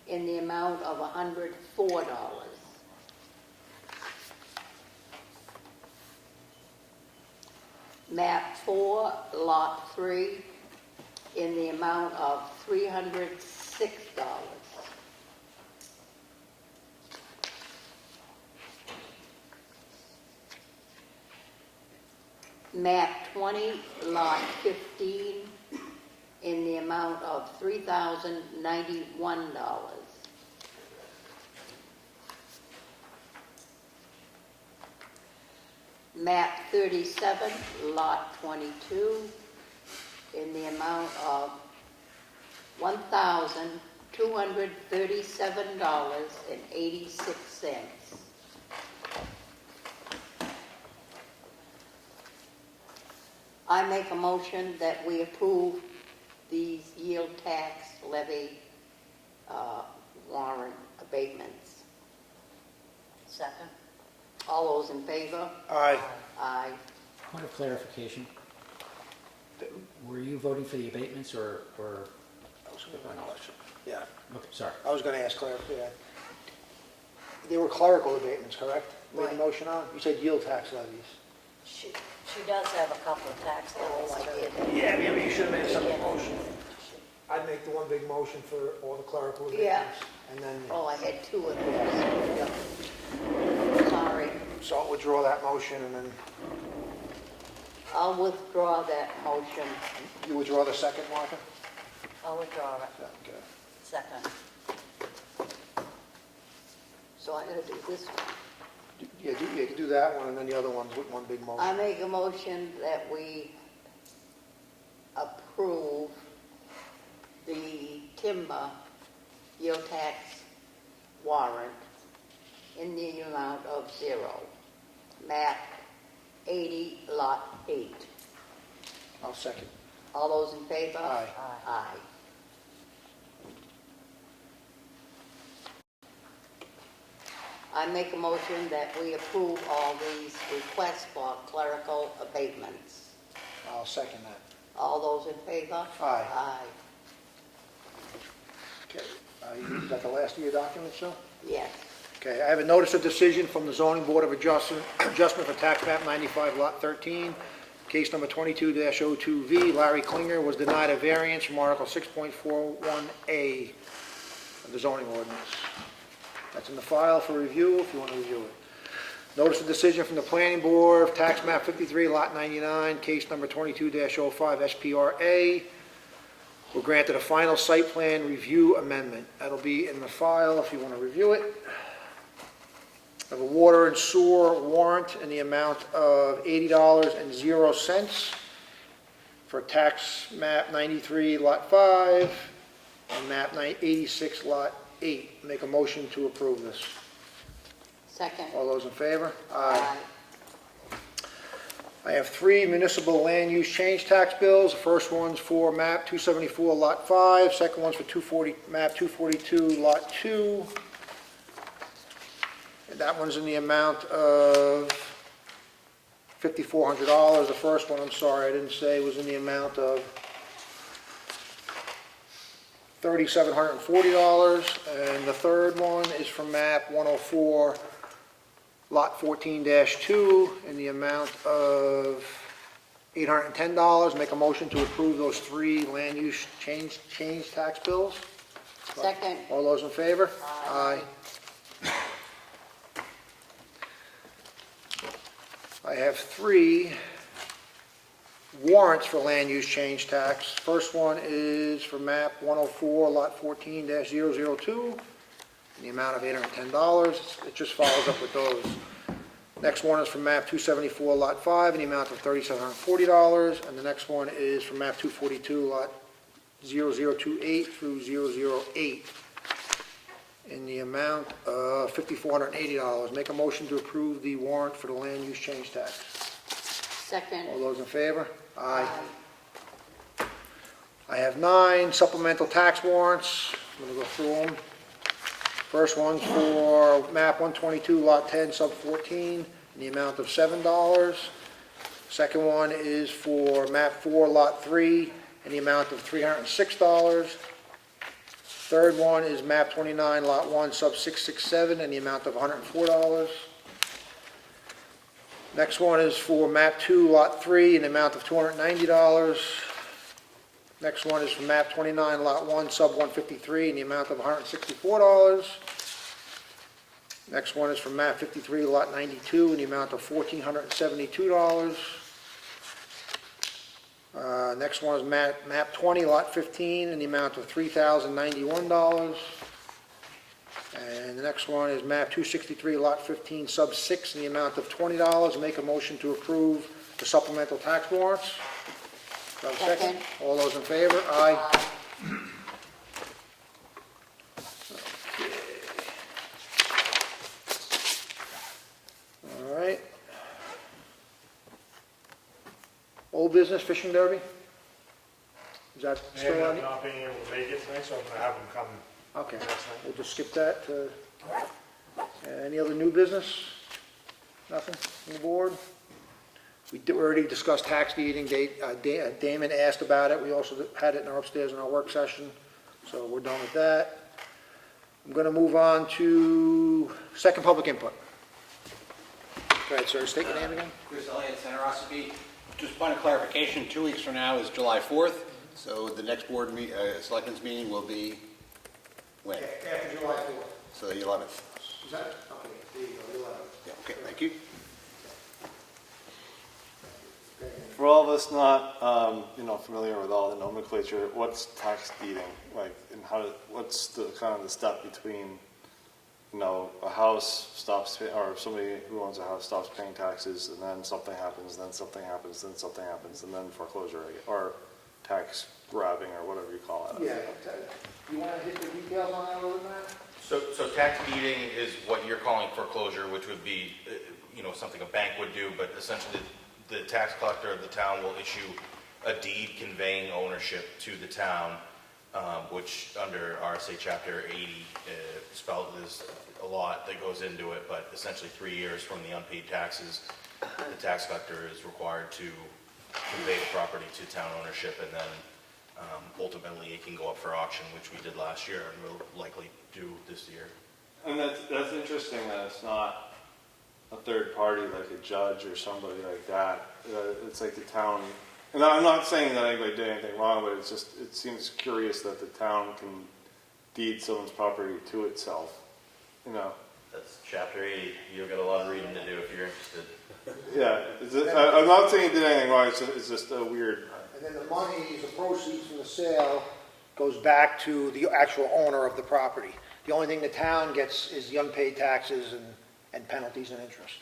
in the amount of $104. Map 4, lot 3, in the amount of $306. Map 20, lot 15, in the amount of $3,091. Map 37, lot 22, in the amount of $1,237.86. I make a motion that we approve these yield tax levy warrant abatements. Second. All those in favor? Aye. Aye. Point of clarification. Were you voting for the abatements or? That was a good question. Yeah, Okay, sorry. I was gonna ask Claire, yeah. They were clerical abatements, correct? Made the Right. motion on? You said yield tax levies. She does have a couple of tax Oh, I levies too. did. Yeah, maybe you should have made a separate Yeah. motion. I'd make the one big motion for all the clerical Yeah. abatements. And then, Oh, I had two of those. Yep. Sorry. so I'll withdraw that motion and then I'll withdraw that motion. you withdraw the second, Martha? I'll withdraw it. Okay. Second. So I gotta do this one. Yeah, you can do that one and then the other ones with one big I motion. make a motion that we approve the timber tax warrant in the amount of 0, map 80, lot 8. I'll second. All those in favor? Aye. Aye. I make a motion that we approve all these requests for clerical abatements. I'll second that. All those in favor? Aye. Aye. Okay, you got the last of your documents, Sue? Yes. Okay, I have a notice of decision from the zoning board of adjustment for tax map 95 lot 13, case number 22-02V. Larry Klinger was denied a variance from article 6.41A of the zoning ordinance. That's in the file for review if you want to review it. Notice of decision from the planning board of tax map 53 lot 99, case number 22-05 SPRA. We're granted a final site plan review amendment. That'll be in the file if you want to review it. I have a water and sewer warrant in the amount of $80.00 for tax map 93 lot 5 and map 86 lot 8. Make a motion to approve this. Second. All those in favor? Aye. I have 3 municipal land use change tax bills. The first one's for map 274 lot 5, second one's for map 242 lot 2. And that one's in the amount of $5,400. The first one, I'm sorry, I didn't say, was in the amount of $3,740. And the third one is from map 104 lot 14-2 in the amount of $810. Make a motion to approve those 3 land use change tax bills. Second. All those in favor? Aye. I have 3 warrants for land use change tax. First one is for map 104 lot 14-002 in the amount of $810. It just follows up with those. Next one is for map 274 lot 5 in the amount of $3,740. And the next one is for map 242 lot 0028 through 008 in the amount of $5,480. Make a motion to approve the warrant for the land use change tax. Second. All those in favor? Aye. I have 9 supplemental tax warrants. I'm going to go through them. First one's for map 122 lot 10 sub 14 in the amount of $7. Second one is for map 4 lot 3 in the amount of $306. Third one is map 29 lot 1 sub 667 in the amount of $104. Next one is for map 2 lot 3 in the amount of $290. Next one is for map 29 lot 1 sub 153 in the amount of $164. Next one is for map 53 lot 92 in the amount of $1,472. Next one is map 20 lot 15 in the amount of $3,091. And the next one is map 263 lot 15 sub 6 in the amount of $20. Make a motion to approve the supplemental tax warrants. Do I have a second? Second. All those in favor? Aye. All right. Old business fishing derby? Is that They still ended on? up not being able to make it tonight, so I'm gonna have them come. Okay, we'll just skip that. Any other new business? Nothing on the board? We already discussed tax deeding. Damon asked about it. We also had it in our upstairs in our work session, so we're done with that. I'm going to move on to second public input. Go ahead, sir. State your name again. Chris Elliott, Center Ossipee. Just point of clarification, 2 weeks from now is July 4th, so the next board selectmen's meeting will be when? After July 4th. So the 11th. Is that? Okay, there you go, the 11th. Yeah, okay, thank you. For all of us not, familiar with all the nomenclature, what's tax deeding? Like, and what's the kind of the step between, a house stops, or somebody who owns a house stops paying taxes, and then something happens, then something happens, then something happens, and then foreclosure, or tax grabbing or whatever you call it. Yeah, you wanna hit the details on that a little bit? So tax deeding is what you're calling foreclosure, which would be, something a bank would do, but essentially the tax collector of the town will issue a deed conveying ownership to the town, which under RSA Chapter 80 spelled, there's a lot that goes into it, but essentially 3 years from the unpaid taxes, the tax collector is required to convey the property to town ownership, and then ultimately it can go up for auction, which we did last year and will likely do this year. And that's interesting that it's not a third party like a judge or somebody like that. It's like the town, and I'm not saying that anybody did anything wrong, but it seems curious that the town can deed someone's property to itself, That's Chapter 80. You'll get a lot of reading to do if you're interested. Yeah, I'm not saying it did anything wrong, it's just a weird. And then the money, the proceeds from the sale, goes back to the actual owner of the property. The only thing the town gets is the unpaid taxes and penalties and interest.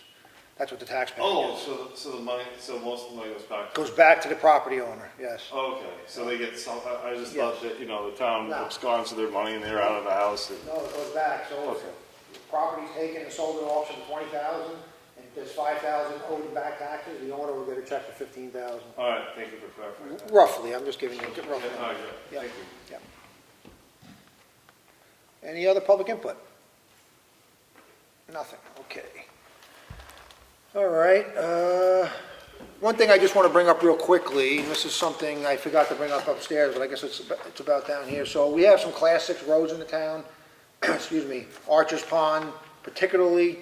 That's what the taxpayer gets. So the money, so most of the money goes back. Goes back to the property owner, yes. Okay, so they get some, I just Yes. thought that, the town No. absconds their money and they're out of the house. No, it goes back, so if Okay. the property's taken and sold at auction for $20,000, and there's $5,000 owed in back taxes, the owner will get a check for $15,000. All right, thank you for clarifying that. Roughly, I'm just giving you a rough Yeah, number. all right, Yeah. thank you. Yeah. Any other public input? Nothing, okay. All right, one thing I just want to bring up real quickly, and this is something I forgot to bring up upstairs, but I guess it's about down here. So we have some Class 6 roads in the town, excuse me, Archer's Pond particularly,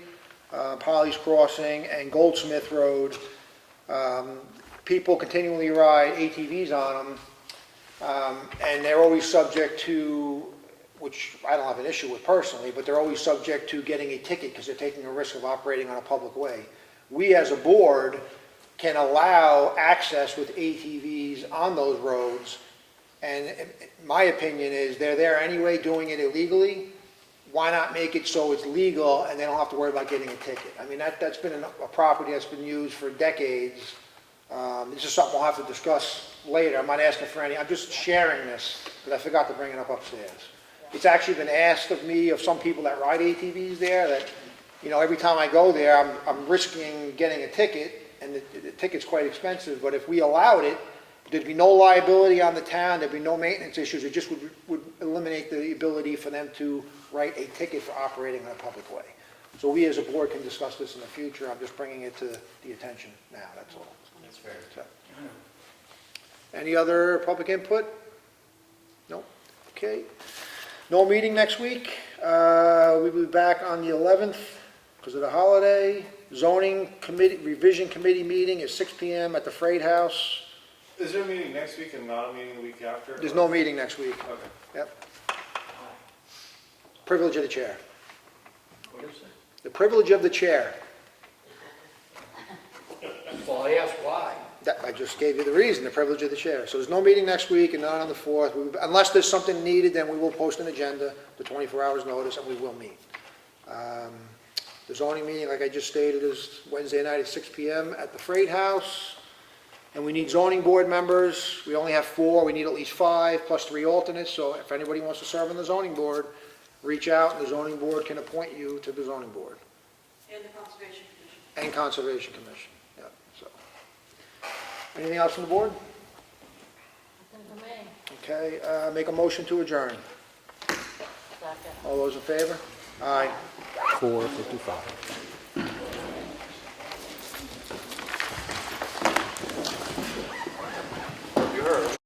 Polly's Crossing, and Goldsmith Road. People continually ride ATVs on them, and they're always subject to, which I don't have an issue with personally, but they're always subject to getting a ticket because they're taking a risk of operating on a public way. We as a board can allow access with ATVs on those roads, and my opinion is they're there anyway doing it illegally. Why not make it so it's legal and they don't have to worry about getting a ticket? I mean, that's been a property that's been used for decades. This is something we'll have to discuss later. I'm not asking for any, I'm just sharing this because I forgot to bring it up upstairs. It's actually been asked of me, of some people that ride ATVs there, that, every time I go there, I'm risking getting a ticket, and the ticket's quite expensive, but if we allowed it, there'd be no liability on the town, there'd be no maintenance issues, it just would eliminate the ability for them to write a ticket for operating on a public way. So we as a board can discuss this in the future, I'm just bringing it to the attention now, that's all. That's fair. So. Any other public input? No? Okay. No meeting next week. We'll be back on the 11th because of the holiday. Zoning committee, revision committee meeting is 6 p.m. at the Freight House. Is there a meeting next week and not a meeting the week after? There's no meeting next week. Okay. Yep. Privilege of the chair. What is it? The privilege of the chair. Well, I asked why. I just gave you the reason, the privilege of the chair. So there's no meeting next week and not on the 4th. Unless there's something needed, then we will post an agenda, the 24 hours notice, and we will meet. The zoning meeting, like I just stated, is Wednesday night at 6 p.m. at the Freight House. And we need zoning board members. We only have 4. We need at least 5 plus 3 alternates. So if anybody wants to serve on the zoning board, reach out and the zoning board can appoint you to the zoning board. And the Conservation Commission. And Conservation Commission, yeah, so. Anything else from the board? Nothing for me. Okay, make a motion to adjourn. Second. All those in favor? Aye. 4:55.